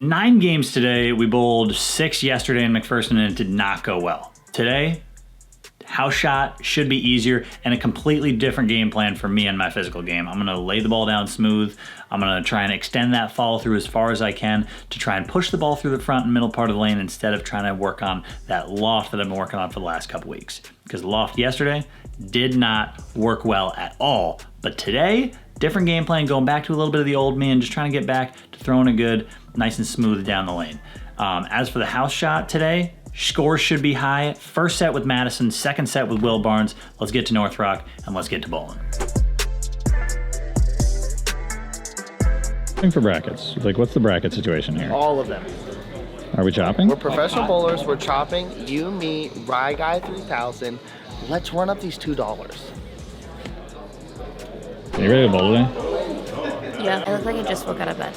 9 games today. We bowled 6 yesterday in McPherson and it did not go well. Today, house shot should be easier and a completely different game plan for me and my physical game. I'm going to lay the ball down smooth. I'm going to try and extend that follow through as far as I can to try and push the ball through the front and middle part of the lane instead of trying to work on that loft that I've been working on for the last couple weeks. Because the loft yesterday did not work well at all. But today, different game plan, going back to a little bit of the old me and just trying to get back to throwing a good, nice and smooth down the lane. As for the house shot today, scores should be high. First set with Madison, second set with Will Barnes. Let's get to North Rock and let's get to bowling. For brackets, like what's the bracket situation here? All of them. Are we chopping? We're professional bowlers. We're chopping. You, me, Rye Guy 3000. Let's run up these $2. Are you ready to bowl today? Yeah, I look like I just woke out of bed.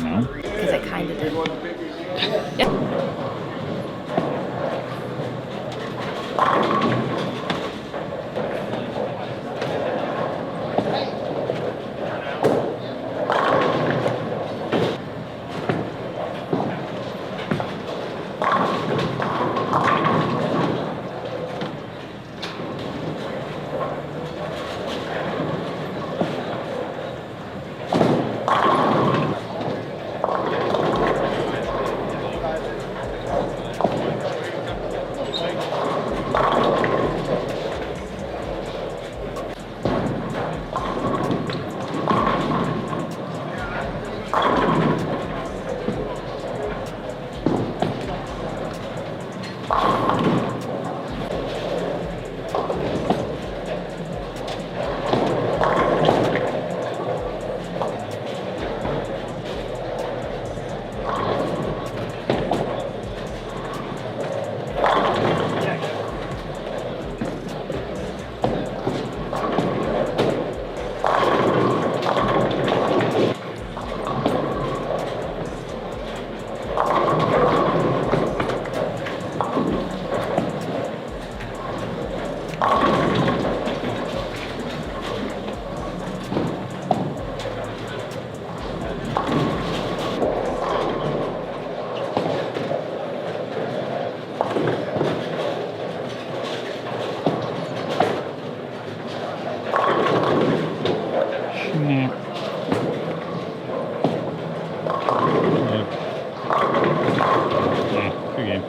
No. Because I kind of did. Yep. Good game.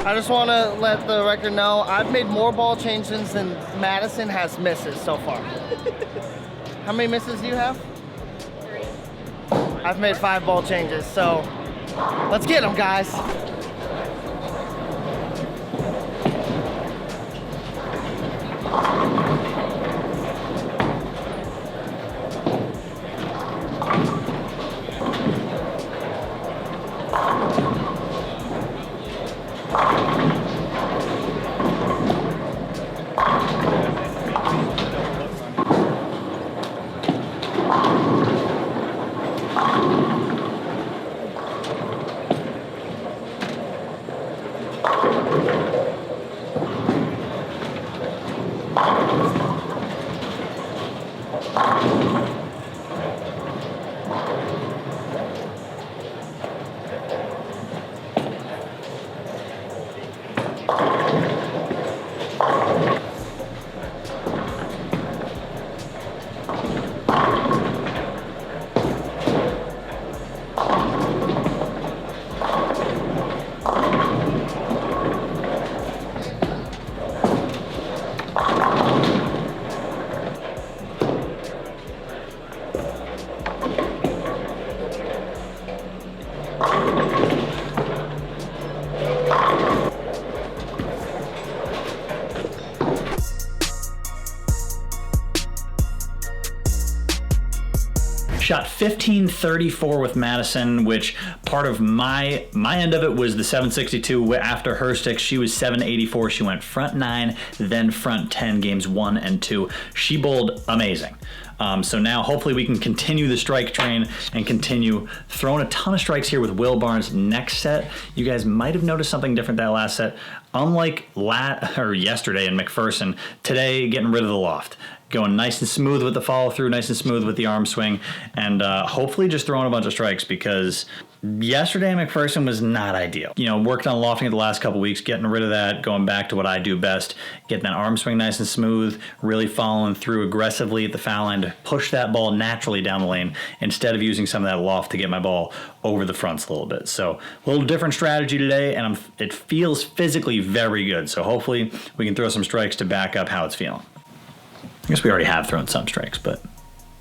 I just want to let the record know I've made more ball changes than Madison has misses so far. How many misses do you have? 3. I've made 5 ball changes, so let's get them, guys. 1534 with Madison, which part of my end of it was the 762. After her stick, she was 784. She went front 9, then front 10 games 1 and 2. She bowled amazing. So now hopefully we can continue the strike train and continue throwing a ton of strikes here with Will Barnes next set. You guys might have noticed something different that last set. Unlike yesterday in McPherson, today getting rid of the loft. Going nice and smooth with the follow through, nice and smooth with the arm swing, and hopefully just throwing a bunch of strikes, because yesterday in McPherson was not ideal. You know, worked on lofting it the last couple weeks, getting rid of that, going back to what I do best, getting that arm swing nice and smooth, really following through aggressively at the foul line to push that ball naturally down the lane instead of using some of that loft to get my ball over the fronts a little bit. So a little different strategy today, and it feels physically very good. So hopefully we can throw some strikes to back up how it's feeling. I guess we already have thrown some strikes, but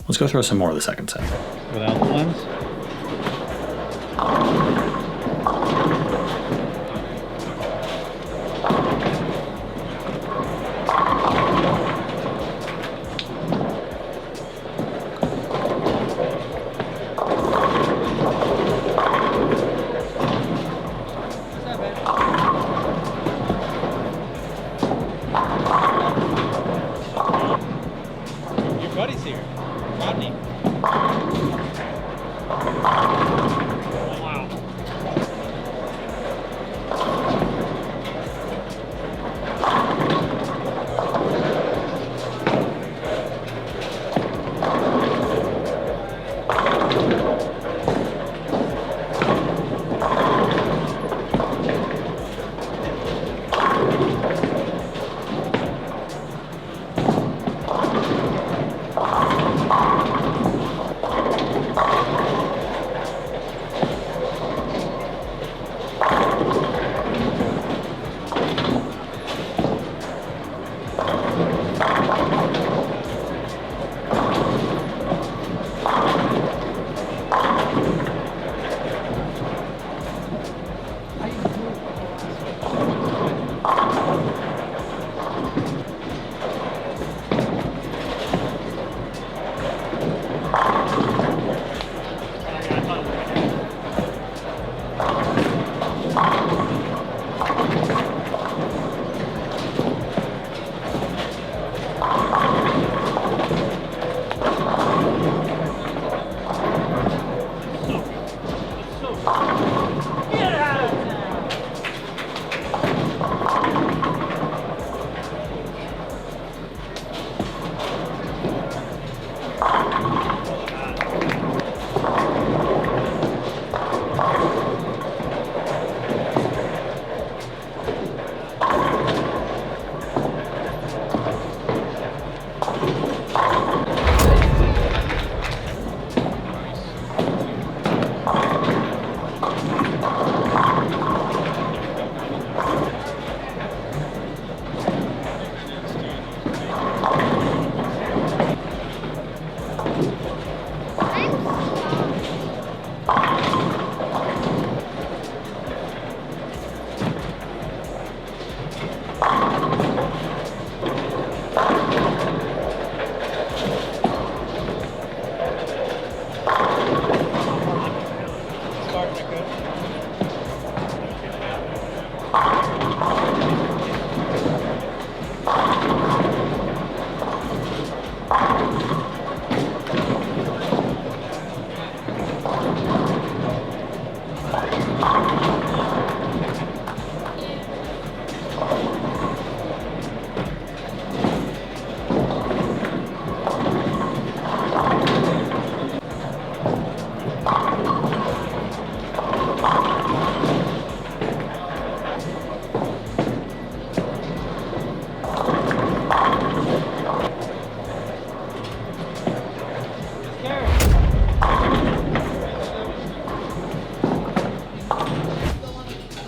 let's go throw some more of the second set. Without the lens? Your buddy's here, Rodney. Wow.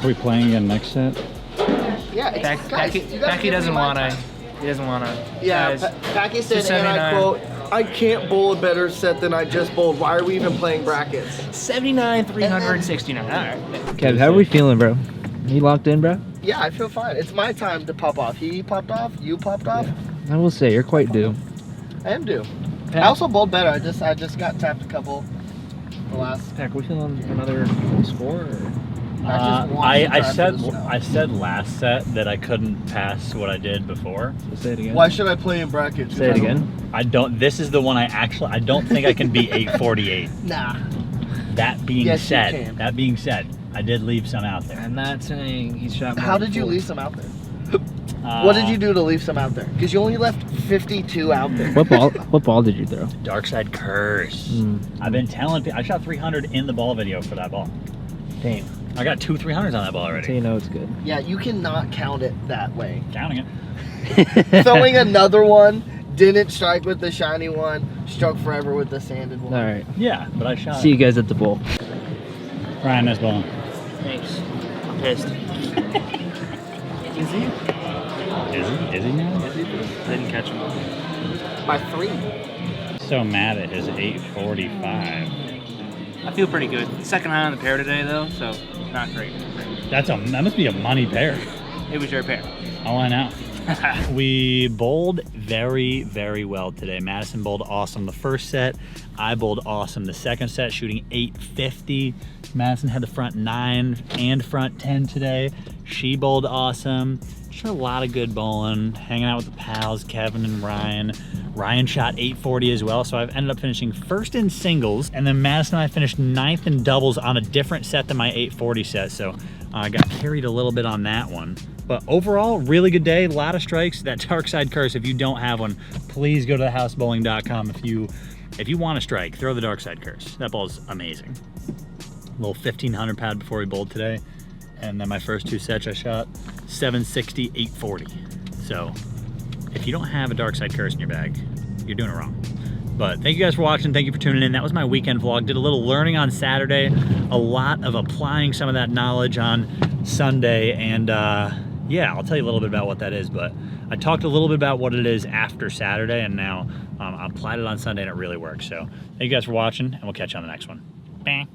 Are we playing again next set? Yeah, Packy doesn't want to. He doesn't want to. Yeah, Packy said, and I quote, "I can't bowl a better set than I just bowled. Why are we even playing brackets?" 79, 369. All right. Kev, how are we feeling, bro? You locked in, bro? Yeah, I feel fine. It's my time to pop off. He popped off. You popped off. I will say you're quite due. I am due. I also bowled better. I just got tapped a couple. last. Pack, we feeling another score? Or? I said last set that I couldn't pass what I did before. So say it again. Why should I play in brackets? Say it again. I don't. This is the one I don't think I can beat 848. Nah. That being Yes, you said, can. I did leave some out there. I'm not saying he shot more How than did you 40. leave some out there? What did you do to leave some out there? Because you only left 52 out there. What ball did you throw? Dark Side Curse. Mm. I've been telling people. I shot 300 in the ball video for that ball. Damn. I got 2 300s on that ball So already. you know it's good. Yeah, you cannot count it that way. Counting it. Throwing another one, didn't strike with the shiny one, struck forever with the sanded one. All right. Yeah, but I shot. See you guys at the bowl. Ryan, nice ball. Thanks. I'm pissed. Is he? Is he now? Didn't catch him. By 3. So mad at his 845. I feel pretty good. Second high on the pair today, though, so not great. That must be a money pair. It was your pair. Oh, I know. We bowled very, very well today. Madison bowled awesome the first set. I bowled awesome the second set, shooting 850. Madison had the front 9 and front 10 today. She bowled awesome. Just a lot of good bowling, hanging out with the pals, Kevin and Ryan. Ryan shot 840 as well, so I've ended up finishing first in singles, and then Madison and I finished 9th in doubles on a different set than my 840 set, so I got carried a little bit on that one. But overall, really good day, a lot of strikes. That Dark Side Curse, if you don't have one, please go to thehousebowling.com. If you want to strike, throw the Dark Side Curse. That ball is amazing. A little 1500 pad before we bowled today. And then my first 2 sets I shot 760, 840. So if you don't have a Dark Side Curse in your bag, you're doing it wrong. But thank you guys for watching. Thank you for tuning in. That was my weekend vlog. Did a little learning on Saturday, a lot of applying some of that knowledge on Sunday. And yeah, I'll tell you a little bit about what that is. But I talked a little bit about what it is after Saturday, and now I applied it on Sunday and it really works. So thank you guys for watching, and we'll catch you on the next one. Bang.